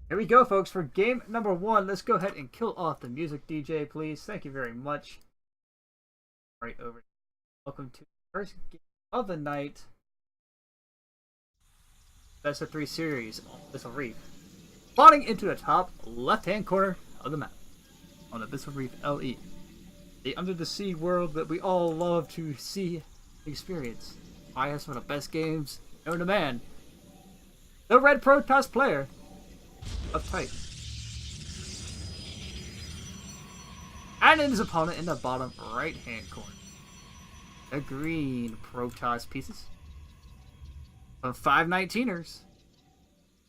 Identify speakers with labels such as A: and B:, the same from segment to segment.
A: Here we go, folks, for game number 1. Let's go ahead and kill off the music, DJ, please. Thank you very much. Right over. Welcome to the first game of the night. Best of 3 series on Abyssal Reef. Spawning into the top left-hand corner of the map on Abyssal Reef LE. The under-the-sea world that we all love to see and experience. I have one of the best games known to man. The Red Protoss player of type. And in his opponent in the bottom right hand corner. The green Protoss pieces. From 519ers.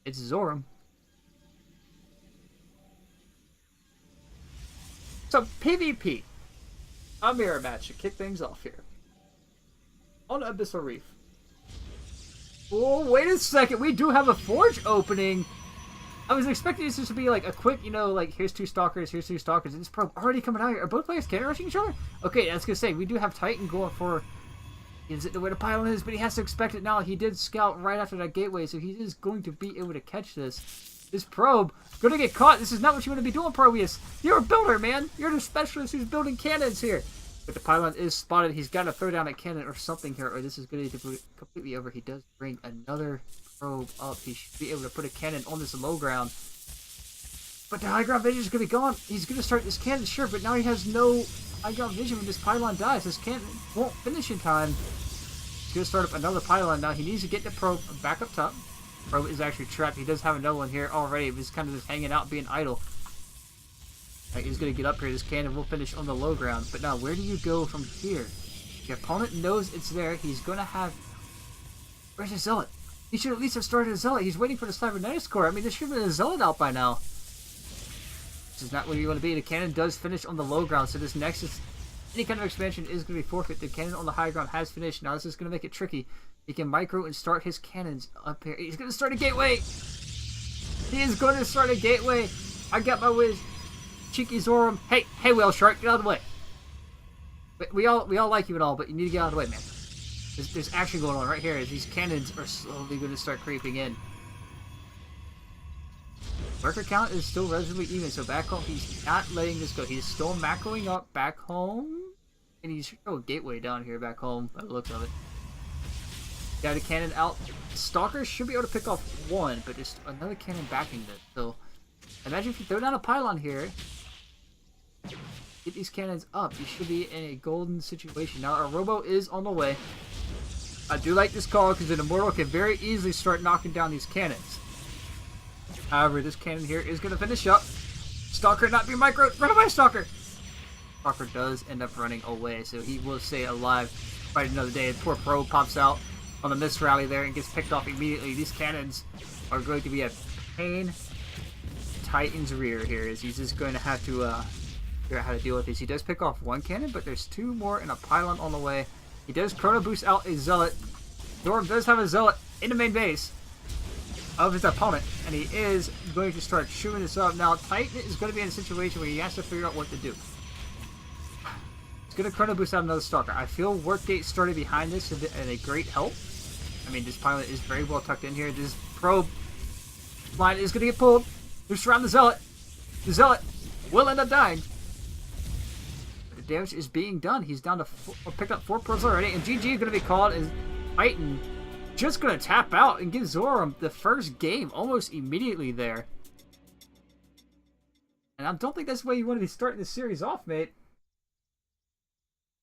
A: It's Zoram. So PvP. A mirror match to kick things off here. On Abyssal Reef. Oh, wait a second. We do have a forge opening. I was expecting this just to be like a quick, you know, like here's 2 stalkers, here's 2 stalkers, and this probe already coming out here. Are both players cannon rushing each other? Okay, I was gonna say we do have Titan going for. He doesn't know where the pylon is, but he has to expect it now. He did scout right after that gateway, so he is going to be able to catch this. This probe gonna get caught. This is not what you want to be doing, Proteus. You're a builder, man. You're the specialist who's building cannons here. But the pylon is spotted. He's got to throw down a cannon or something here, or this is going to be completely over. He does bring another probe up. He should be able to put a cannon on this low ground. But the high ground vision is going to be gone. He's going to start this cannon, sure, but now he has no high ground vision when this pylon dies. This cannon won't finish in time. He's going to start up another pylon now. He needs to get the probe back up top. Probe is actually trapped. He does have another one here already. He's kind of just hanging out, being idle. Right, he's going to get up here. This cannon will finish on the low ground. But now, where do you go from here? The opponent knows it's there. He's going to have... Where's his zealot? He should at least have started a zealot. He's waiting for the cybernetics core. I mean, there should have been a zealot out by now. This is not where you want to be. The cannon does finish on the low ground, so this Nexus, any kind of expansion is going to be forfeit. The cannon on the high ground has finished. Now this is going to make it tricky. He can micro and start his cannons up here. He's going to start a gateway. He is going to start a gateway. I got my whiz. Cheeky Zoram. Hey, Whale Shark, get out of the way. We all like you and all, but you need to get out of the way, man. There's action going on right here as these cannons are slowly going to start creeping in. Worker count is still relatively even, so back home he's not letting this go. He's still macroing up back home. And he's gateway down here back home by the looks of it. Got a cannon out. Stalkers should be able to pick off one, but there's another cannon backing this. So imagine if you throw down a pylon here. Get these cannons up. You should be in a golden situation. Now our robo is on the way. I do like this call because an immortal can very easily start knocking down these cannons. However, this cannon here is going to finish up. Stalker not be micro. Run away, Stalker! Stalker does end up running away, so he will stay alive. Fight another day. And poor Pro pops out on the mist rally there and gets picked off immediately. These cannons are going to be a pain. Titan's rear here is he's just going to have to figure out how to deal with these. He does pick off one cannon, but there's 2 more and a pylon on the way. He does chrono boost out a zealot. Zoram does have a zealot in the main base of his opponent, and he is going to start shooting this up. Now, Titan is going to be in a situation where he has to figure out what to do. He's going to chrono boost out another Stalker. I feel Workgate started behind this and a great help. I mean, this pilot is very well tucked in here. This probe line is going to get pulled. They're surrounding the zealot. The zealot will end up dying. But the damage is being done. He's down to picked up 4 probes already, and GG is going to be called as Titan just going to tap out and give Zoram the first game almost immediately there. And I don't think that's the way you want to be starting this series off, mate.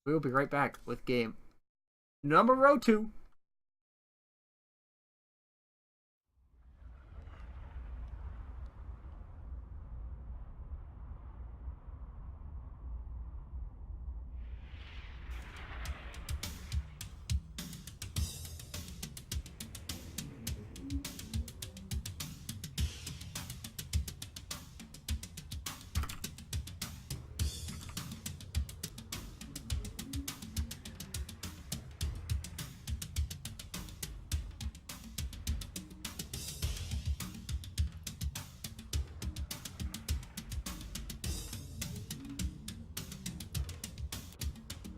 A: We'll be right back with game number 2.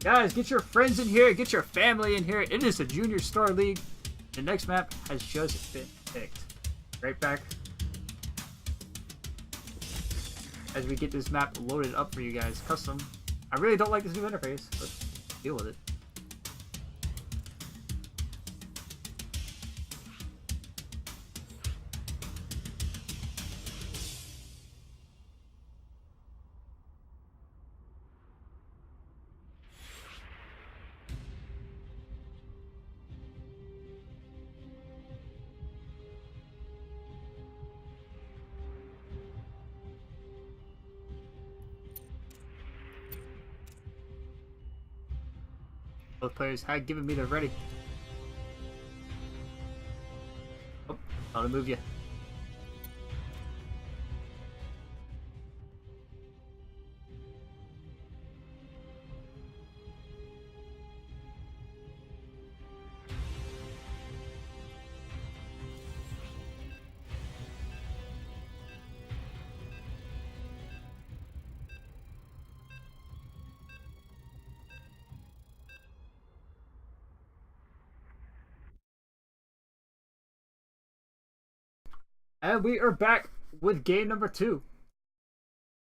A: Guys, get your friends in here, get your family in here. It is a Junior Star League. The next map has just been picked. Right back as we get this map loaded up for you guys. Custom. I really don't like this new interface, but deal with it. Both players had given me the ready. Oh, how to move you. And we are back with game number 2.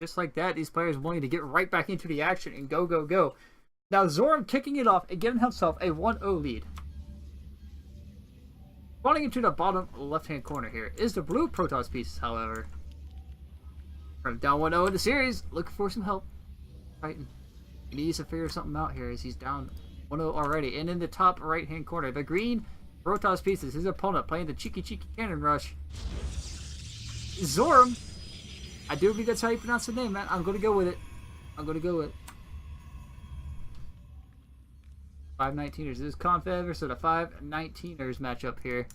A: Just like that, these players wanting to get right back into the action and go, go, go. Now Zoram kicking it off and giving himself a 1-0 lead. Falling into the bottom left-hand corner here is the blue Protoss pieces, however. From down 1-0 in the series, looking for some help. Titan. He needs to figure something out here as he's down 1-0 already. And in the top right-hand corner, the green Protoss pieces, his opponent playing the cheeky cannon rush. Zoram. I do believe that's how you pronounce the name, man. I'm going to go with it. I'm going to go with it. 5/19ers. This is Confed versus the 5/19ers matchup here.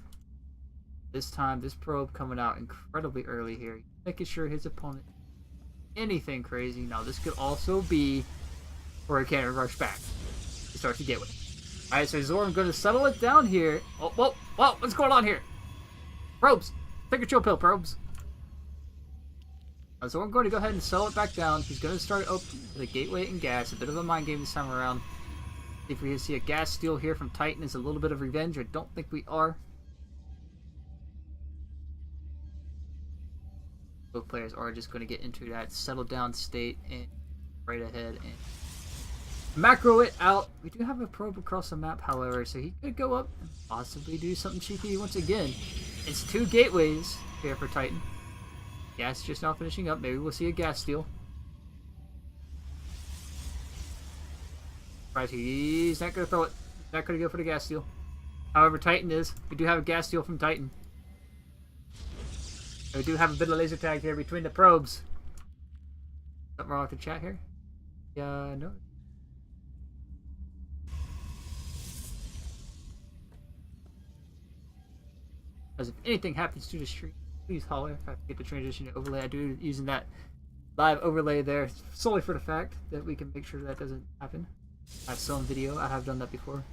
A: This time, this probe coming out incredibly early here. Making sure his opponent anything crazy. Now, this could also be where he can't rush back. He starts to get with it. Alright, so Zoram going to settle it down here. Oh, whoa, whoa, what's going on here? Probes, take a chill pill, probes. So I'm going to go ahead and settle it back down. He's going to start open the gateway and gas. A bit of a mind game this time around. If we see a gas steal here from Titan is a little bit of revenge. I don't think we are. Both players are just going to get into that settled down state and right ahead and macro it out. We do have a probe across the map, however, so he could go up and possibly do something cheeky once again. It's 2 gateways here for Titan. Gas just now finishing up. Maybe we'll see a gas steal. Right, he's not going to throw it. Not going to go for the gas steal. However, Titan is. We do have a gas steal from Titan. And we do have a bit of laser tag here between the probes. Something wrong with the chat here? Yeah, no. As if anything happens to the stream, please holler if I get the transition to overlay. I do using that live overlay there solely for the fact that we can make sure that doesn't happen. I've shown video. I have done that before.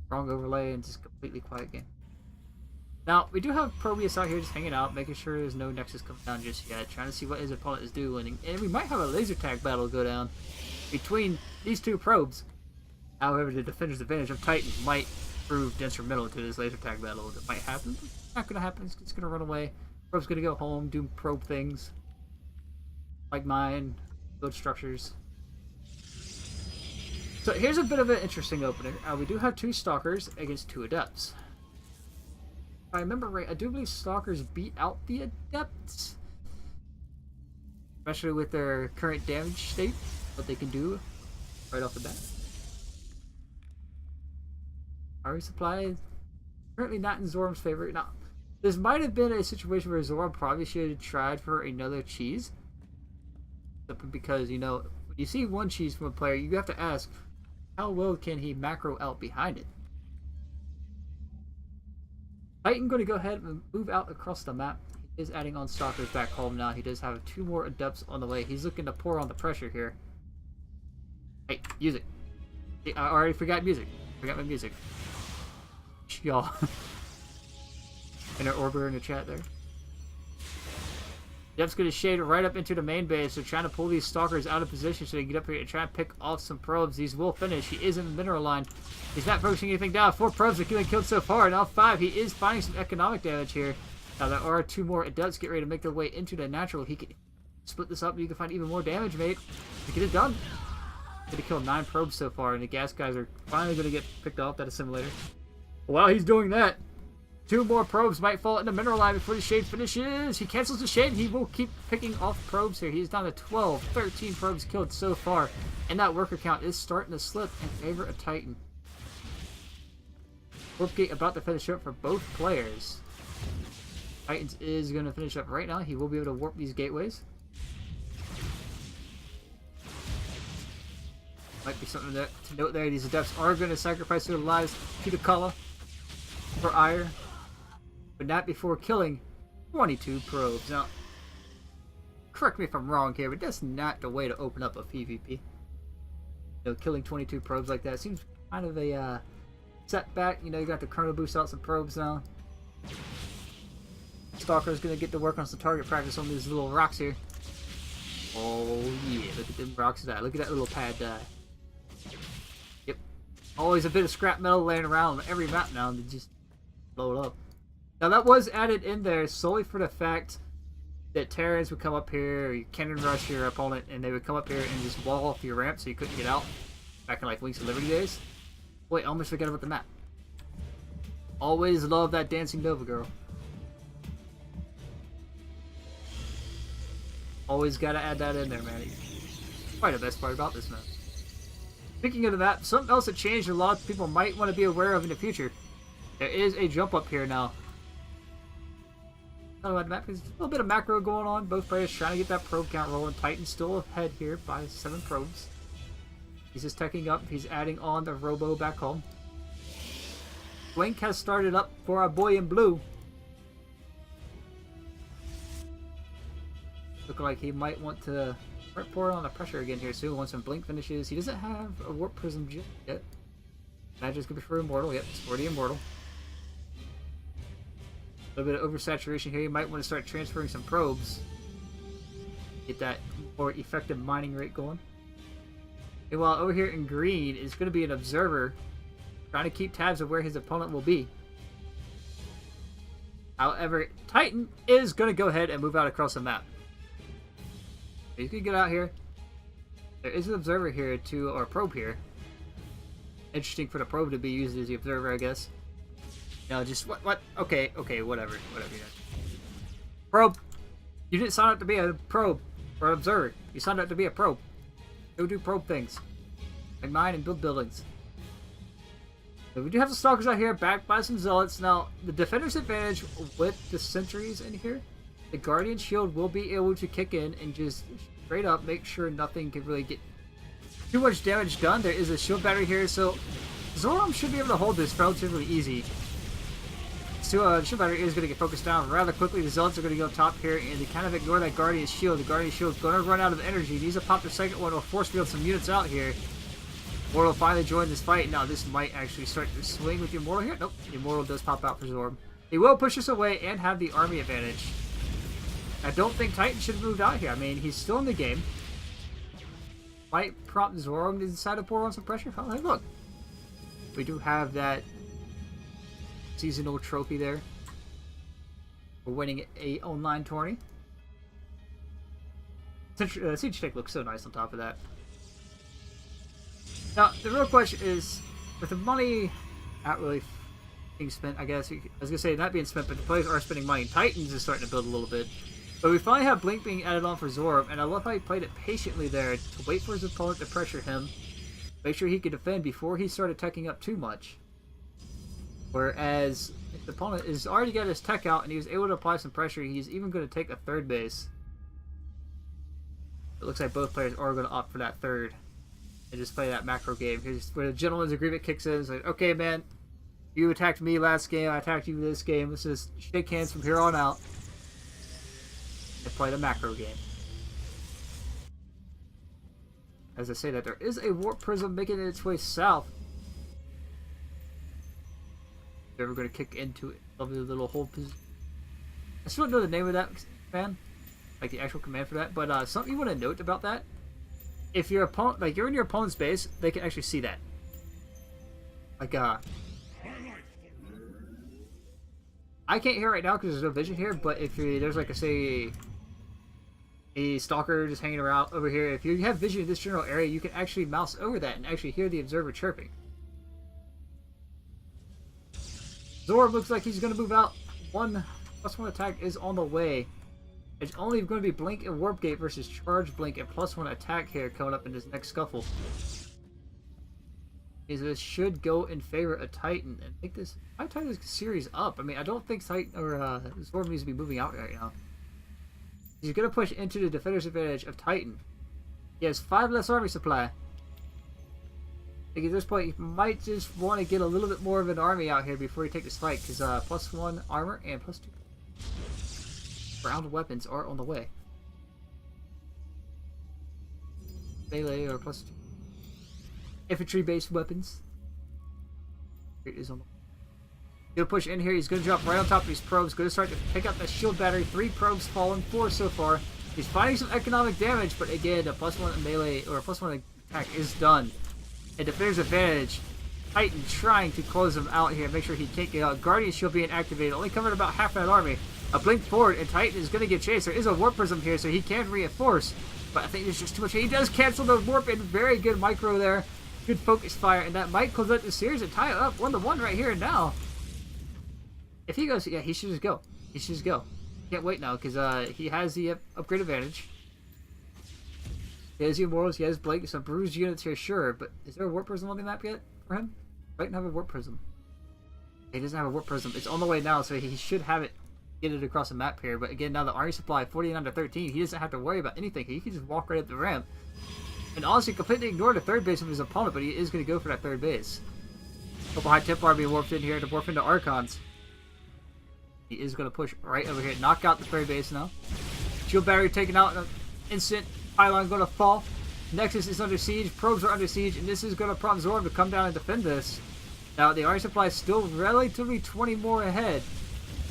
A: Wrong overlay and just completely quiet game. Now, we do have Probius out here just hanging out, making sure there's no Nexus coming down just yet, trying to see what his opponent is doing. And we might have a laser tag battle go down between these 2 probes. However, the defender's advantage of Titan might prove detrimental to this laser tag battle. It might happen, but it's not going to happen. It's going to run away. Probe's going to go home, do probe things. Like mine, build structures. So here's a bit of an interesting opening. We do have 2 Stalkers against 2 Adepts. If I remember right, I do believe Stalkers beat out the Adepts. Especially with their current damage state. What they can do right off the bat. Power supply currently not in Zoram's favor. Now, this might have been a situation where Zoram probably should have tried for another cheese. Simply because, you know, when you see one cheese from a player, you have to ask, how well can he macro out behind it? Titan going to go ahead and move out across the map. He is adding on Stalkers back home now. He does have 2 more Adepts on the way. He's looking to pour on the pressure here. Hey, music. I already forgot music. Forgot my music. Y'all. And our orbiter in the chat there. Jeff's going to shade right up into the main base. They're trying to pull these Stalkers out of position so they can get up here and try and pick off some probes. These will finish. He is in the mineral line. He's not focusing anything down. 4 probes are getting killed so far. Now 5. He is finding some economic damage here. Now there are 2 more adepts get ready to make their way into the natural. He can split this up and you can find even more damage, mate. To get it done. Gonna kill 9 probes so far, and the gas guys are finally gonna get picked off that assimilator. While he's doing that, 2 more probes might fall into mineral line before the shade finishes. He cancels the shade and he will keep picking off probes here. He's down to 12, 13 probes killed so far. And that worker count is starting to slip in favor of Titan. Warp gate about to finish up for both players. Titans is going to finish up right now. He will be able to warp these gateways. Might be something to note there. These adepts are going to sacrifice their lives to the Kala for ire, but not before killing 22 probes. Now, correct me if I'm wrong here, but that's not the way to open up a PvP. You know, killing 22 probes like that seems kind of a setback. You know, you got the chrono boost out some probes now. Stalker's going to get to work on some target practice on these little rocks here. Oh yeah, look at them rocks die. Look at that little pad die. Yep. Always a bit of scrap metal laying around on every map now to just blow it up. Now that was added in there solely for the fact that Terrans would come up here, or you cannon rush your opponent, and they would come up here and just wall off your ramp so you couldn't get out. Back in like Links of Liberty days. Wait, I almost forgot about the map. Always love that Dancing Nova girl. Always gotta add that in there, man. Probably the best part about this map. Speaking of the map, something else that changed a lot of people might want to be aware of in the future. There is a jump up here now. Not about the map, there's a little bit of macro going on. Both players trying to get that probe count rolling. Titan's still ahead here by 7 probes. He's just teching up. He's adding on the Robo back home. Blink has started up for our boy in blue. Looking like he might want to pour on the pressure again here soon once when Blink finishes. He doesn't have a Warp Prism yet. Magic's gonna be for Immortal. Yep, it's for the Immortal. A little bit of oversaturation here. You might want to start transferring some probes. Get that more effective mining rate going. And while over here in green is going to be an observer trying to keep tabs of where his opponent will be. However, Titan is going to go ahead and move out across the map. He's going to get out here. There is an observer here too, or a probe here. Interesting for the probe to be used as the observer, I guess. No, just what? Okay, whatever. Probe. You didn't sign up to be a probe or an observer. You signed up to be a probe. Go do probe things. Like mine and build buildings. So we do have the stalkers out here, backed by some zealots. Now, the defender's advantage with the sentries in here, the guardian shield will be able to kick in and just straight up make sure nothing can really get too much damage done. There is a shield battery here, so Zoram should be able to hold this relatively easy. So the shield battery is going to get focused down rather quickly. The zealots are going to go top here and they kind of ignore that guardian shield. The guardian shield is going to run out of energy. Needs to pop the second one or force field some units out here. Immortal finally joined this fight. Now this might actually start to swing with the Immortal here. Nope, the Immortal does pop out for Zoram. He will push us away and have the army advantage. I don't think Titan should have moved out here. I mean, he's still in the game. Might prompt Zoram to decide to pour on some pressure. Oh, hey, look. We do have that seasonal trophy there. We're winning a online tourney. Siege Tech looks so nice on top of that. Now, the real question is, with the money not really being spent, I guess, I was going to say not being spent, but the players are spending money. Titans is starting to build a little bit. But we finally have Blink being added on for Zoram, and I love how he played it patiently there to wait for his opponent to pressure him, make sure he could defend before he started teching up too much. Whereas, if the opponent is already got his tech out and he was able to apply some pressure, he's even going to take a third base. It looks like both players are going to opt for that third and just play that macro game. Here's where the gentleman's agreement kicks in. It's like, okay, man, you attacked me last game, I attacked you this game. Let's just shake hands from here on out and play the macro game. As I say that, there is a warp prism making its way south. They're ever going to kick into it. Lovely little hold position. I still don't know the name of that command, like the actual command for that. But something you want to note about that: if your opponent, like you're in your opponent's base, they can actually see that. Like I can't hear right now because there's no vision here, but if there's like a stalker just hanging around over here, if you have vision in this general area, you can actually mouse over that and actually hear the observer chirping. Zoram looks like he's going to move out. 1+1 attack is on the way. It's only going to be Blink and Warp Gate versus Charge Blink and +1 attack here coming up in this next scuffle. This should go in favor of Titan and make this. I tie this series up. I mean, I don't think Titan or Zoram needs to be moving out right now. He's going to push into the defender's advantage of Titan. He has 5 less army supply. I think at this point, he might just want to get a little bit more of an army out here before he takes this fight, because +1 armor and +2 ground weapons are on the way. Melee or +2 infantry-based weapons. It is on the way. He'll push in here. He's going to drop right on top of these probes. Going to start to pick up that shield battery. 3 probes fallen, 4 so far. He's finding some economic damage, but again, a +1 melee or a +1 attack is done. And defender's advantage. Titan trying to close him out here. Make sure he can't get out. Guardian shield being activated. Only covering about half that army. A blink forward, and Titan is going to get chased. There is a warp prism here, so he can reinforce. But I think there's just too much. He does cancel the warp in. Very good micro there. Good focus fire, and that might close out the series and tie it up 1-1 right here and now. If he goes, yeah, he should just go. He should just go. Can't wait now because he has the upgrade advantage. He has the Immortals, he has Blake, some bruised units here, sure, but is there a Warp Prism on the map yet for him? Right now have a Warp Prism. He doesn't have a Warp Prism. It's on the way now, so he should have it, get it across the map here. But again, now the army supply 49 to 13, he doesn't have to worry about anything. He can just walk right up the ramp. And honestly, completely ignore the third base of his opponent, but he is going to go for that third base. A couple High Templar being warped in here to warp into Archons. He is going to push right over here, knock out the third base now. Shield battery taken out in an instant. Pylon going to fall. Nexus is under siege. Probes are under siege, and this is going to prompt Zoram to come down and defend this. Now, the army supply is still relatively 20 more ahead.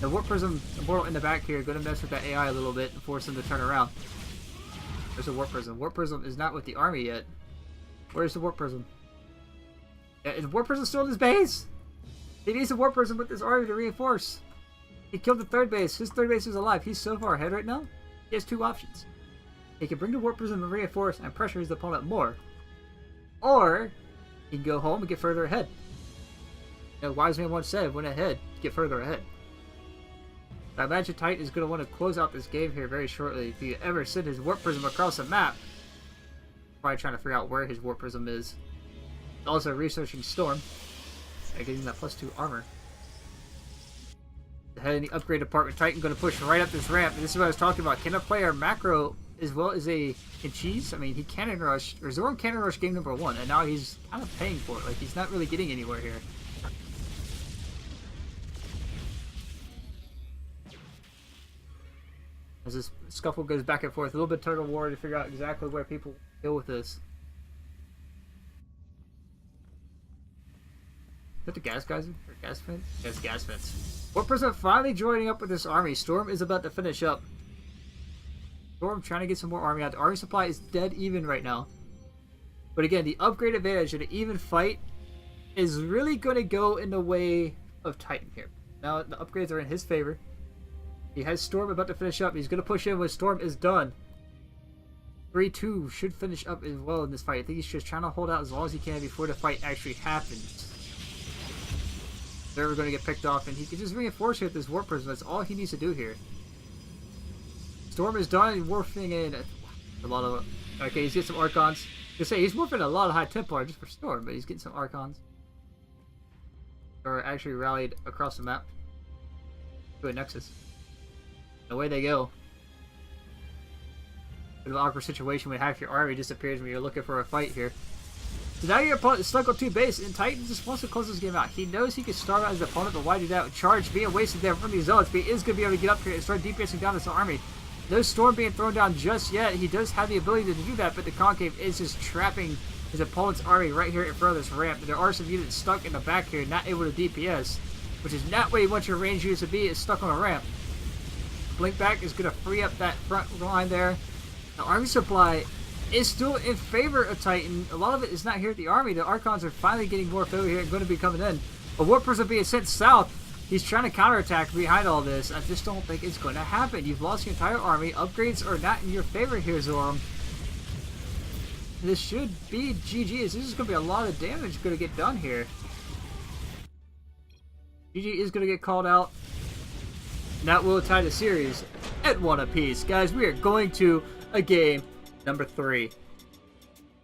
A: The Warp Prism Immortal in the back here going to mess with that AI a little bit and force him to turn around. There's a Warp Prism. Warp Prism is not with the army yet. Where's the Warp Prism? Yeah, is Warp Prism still in his base? He needs a Warp Prism with this army to reinforce. He killed the third base. His third base is alive. He's so far ahead right now. He has 2 options. He can bring the Warp Prism and reinforce and pressure his opponent more. Or he can go home and get further ahead. You know, Wise Man once said, went ahead, get further ahead. I imagine Titan is going to want to close out this game here very shortly. If he ever send his Warp Prism across the map, probably trying to figure out where his Warp Prism is. Also researching Storm and getting that +2 armor. The head in the upgrade department, Titan going to push right up this ramp. And this is what I was talking about. Can a player macro as well as a cheese? I mean, he cannon rush, or Zoram cannon rush game number 1, and now he's kind of paying for it. Like, he's not really getting anywhere here. As this scuffle goes back and forth, a little bit of total war to figure out exactly where people go with this. Is that the gas geyser? Or gas fence? Yes, gas fence. Warp Prism finally joining up with this army. Storm is about to finish up. Storm trying to get some more army out. The army supply is dead even right now. But again, the upgrade advantage in an even fight is really going to go in the way of Titan here. Now, the upgrades are in his favor. He has Storm about to finish up. He's going to push in when Storm is done. 3-2 should finish up as well in this fight. I think he's just trying to hold out as long as he can before the fight actually happens. They're going to get picked off, and he can just reinforce here with this Warp Prism. That's all he needs to do here. Storm is done and warping in a lot of... Okay, he's getting some Archons. I say he's warping a lot of High Templar just for Storm, but he's getting some Archons. Or actually rallied across the map to a Nexus. Away they go. Bit of an awkward situation when half your army disappears when you're looking for a fight here. So now your opponent is stuck on 2 base, and Titan just wants to close this game out. He knows he can starve out his opponent, but why do that? Charge being wasted there from these zealots, but he is going to be able to get up here and start DPSing down this army. No Storm being thrown down just yet. He does have the ability to do that, but the Concave is just trapping his opponent's army right here in front of this ramp. There are some units stuck in the back here, not able to DPS, which is not where you want your range units to be, is stuck on a ramp. Blink back is going to free up that front line there. The army supply is still in favor of Titan. A lot of it is not here at the army. The Archons are finally getting morphed over here and going to be coming in. A Warp Prism being sent south. He's trying to counterattack behind all this. I just don't think it's going to happen. You've lost your entire army. Upgrades are not in your favor here, Zoram. This should be GG's. This is going to be a lot of damage going to get done here. GG is going to get called out. And that will tie the series at 1 apiece. Guys, we are going to a game number 3.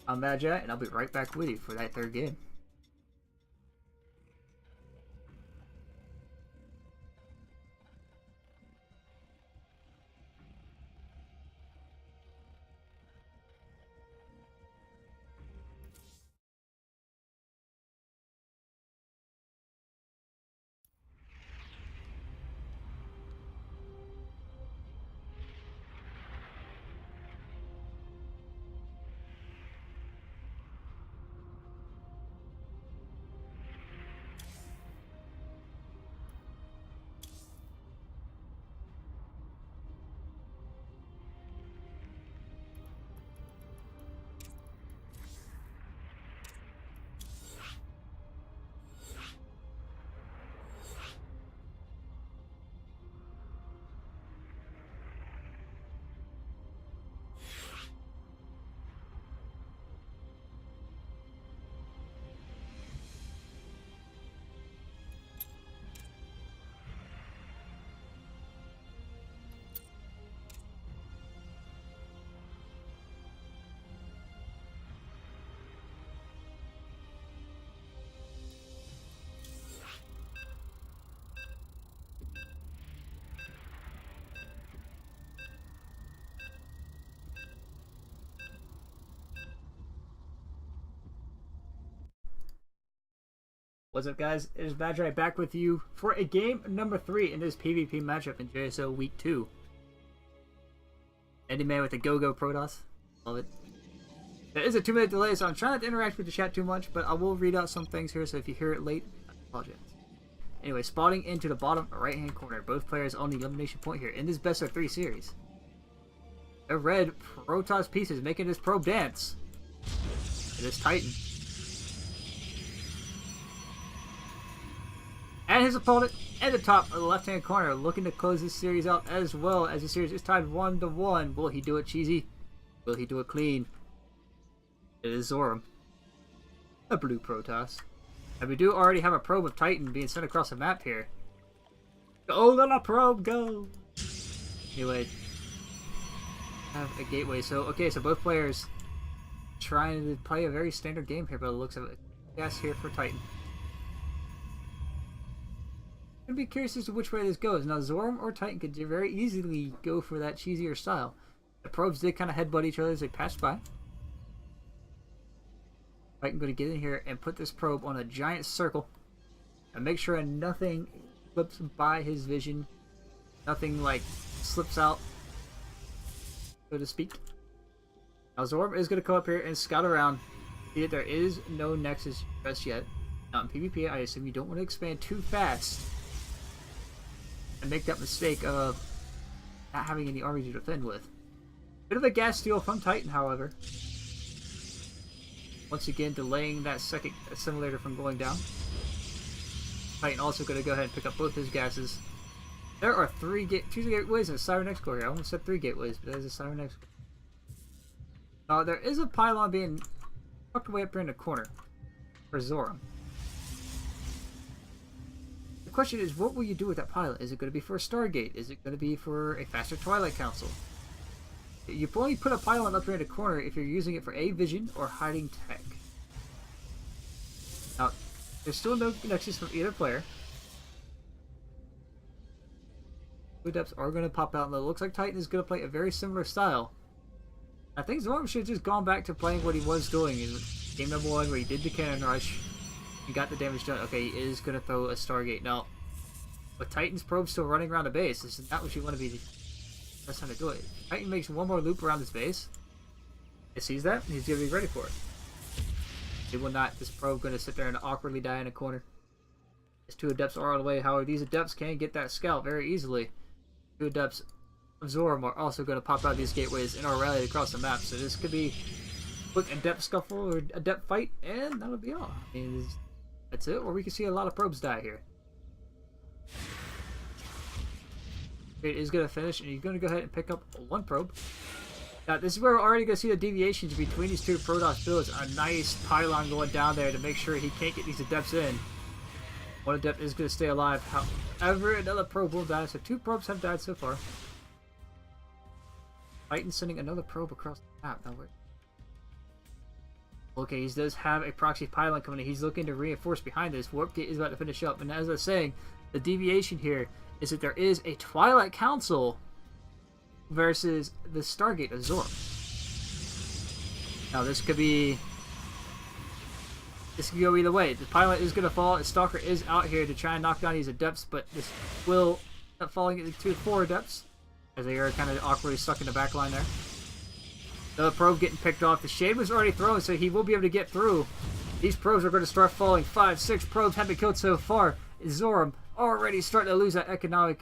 A: I'm Magi, and I'll be right back with you for that 3rd game. What's up, guys? It is Magi back with you for a game number 3 in this PvP matchup in JSO Week 2. Andy Man with the Go-Go Protoss. Love it. There is a 2-minute delay, so I'm trying not to interact with the chat too much, but I will read out some things here, so if you hear it late, I apologize. Anyway, spotting into the bottom right-hand corner. Both players on the elimination point here in this best of 3 series. The red Protoss pieces making this probe dance. It is Titan. And his opponent at the top of the left-hand corner looking to close this series out as well, as the series is tied 1-1. Will he do it cheesy? Will he do it clean? It is Zoram, a blue Protoss. And we do already have a probe of Titan being sent across the map here. Go, little probe, go! Anyway, have a gateway. So, okay, so both players trying to play a very standard game here, but it looks of it. Yes, here for Titan. I'm gonna be curious as to which way this goes. Now, Zoram or Titan could very easily go for that cheesier style. The probes did kind of headbutt each other as they passed by. Titan going to get in here and put this probe on a giant circle and make sure nothing slips by his vision. Nothing like slips out, so to speak. Now, Zoram is going to come up here and scout around. See that there is no Nexus just yet. Now, in PvP, I assume you don't want to expand too fast and make that mistake of not having any army to defend with. Bit of a gas steal from Titan, however. Once again, delaying that second assimilator from going down. Titan also going to go ahead and pick up both his gases. There are two gateways and a Siren X core here. I almost said 3 gateways, but there's a Siren X core. Now, there is a pylon being tucked away up here in the corner for Zoram. The question is, what will you do with that pilot? Is it going to be for a Stargate? Is it going to be for a faster Twilight Council? You only put a pylon up here in the corner if you're using it for A, vision, or hiding tech. Now, there's still no Nexus from either player. Blue depths are going to pop out, and it looks like Titan is going to play a very similar style. I think Zoram should have just gone back to playing what he was doing in game number 1, where he did the cannon rush. He got the damage done. Okay, he is going to throw a Stargate. Now, with Titan's probe still running around the base, this is not what you want to be. That's how to do it. Titan makes one more loop around his base. He sees that, and he's going to be ready for it. He will not. This probe going to sit there and awkwardly die in a corner. His 2 adepts are on the way. However, these adepts can get that scout very easily. 2 adepts of Zoram are also going to pop out these gateways and are rallied across the map. So this could be a quick adept scuffle or adept fight, and that'll be all. I mean, that's it. Or we can see a lot of probes die here. It is going to finish, and he's going to go ahead and pick up one probe. Now, this is where we're already going to see the deviations between these two Protoss builds. A nice pylon going down there to make sure he can't get these Adepts in. One Adept is going to stay alive. However, another probe will die, so 2 probes have died so far. Titan sending another probe across the map. Now, okay, he does have a proxy pylon coming in. He's looking to reinforce behind this. Warp Gate is about to finish up, and as I was saying, the deviation here is that there is a Twilight Council versus the Stargate of Zoram. Now this could go either way. The pilot is going to fall, and Stalker is out here to try and knock down these Adepts, but this will end up falling into 4 Adepts, as they are kind of awkwardly stuck in the back line there. The probe getting picked off. The Shade was already thrown, so he will be able to get through. These probes are going to start falling. 5, 6 probes have been killed so far. Zoram already starting to lose that economic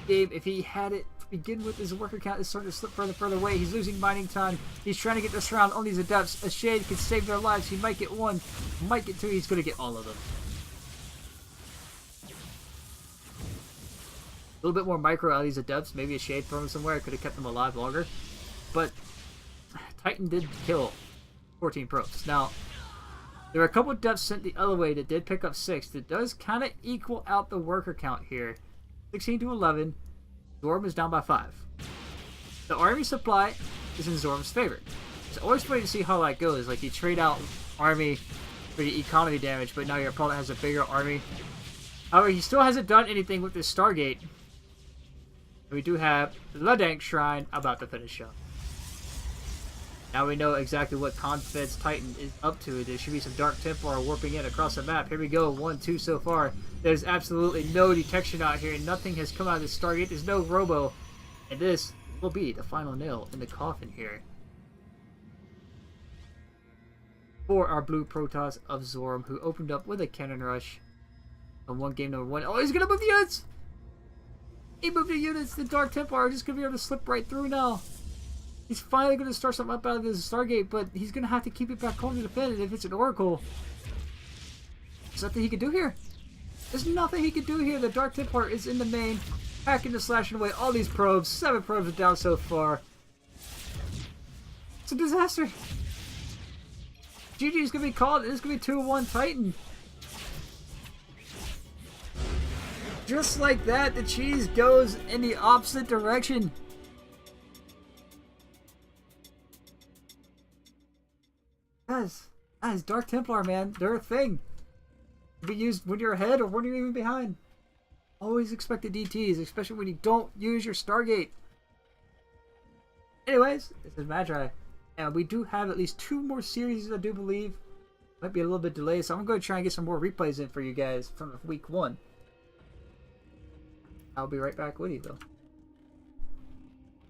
A: game. If he had it to begin with, his worker count is starting to slip further away. He's losing mining time. He's trying to get this round on these Adepts. A Shade can save their lives. He might get 1, might get 2. He's going to get all of them. A little bit more micro out of these Adepts. Maybe a Shade thrown somewhere could have kept them alive longer. But Titan did kill 14 probes. Now, there are a couple of Adepts sent the other way that did pick up 6. That does kind of equal out the worker count here. 16 to 11. Zoram is down by 5. The army supply is in Zoram's favor. It's always funny to see how that goes. Like, you trade out army for the economy damage, but now your opponent has a bigger army. However, he still hasn't done anything with this Stargate. We do have the Dank Shrine about to finish up. Now we know exactly what Confed's Titan is up to. There should be some Dark Templar warping in across the map. Here we go, 1, 2 so far. There's absolutely no detection out here. Nothing has come out of this Stargate. There's no Robo. And this will be the final nail in the coffin here for our blue Protoss of Zoram, who opened up with a cannon rush on game number 1. Oh, he's going to move the units! He moved the units. The Dark Templar are just going to be able to slip right through now. He's finally going to start something up out of this Stargate, but he's going to have to keep it back home to defend it if it's an Oracle. There's nothing he can do here. There's nothing he can do here. The Dark Templar is in the main, hacking and slashing away all these probes. 7 probes are down so far. It's a disaster. GG is going to be called. It's going to be 2-1 Titan. Just like that, the cheese goes in the opposite direction. Guys, Dark Templar, man, they're a thing. They can be used when you're ahead or when you're even behind. Always expect the DTs, especially when you don't use your Stargate. Anyways, this is Magi, and we do have at least 2 more series, I do believe. Might be a little bit delayed, so I'm going to try and get some more replays in for you guys from week 1. I'll be right back with you, though.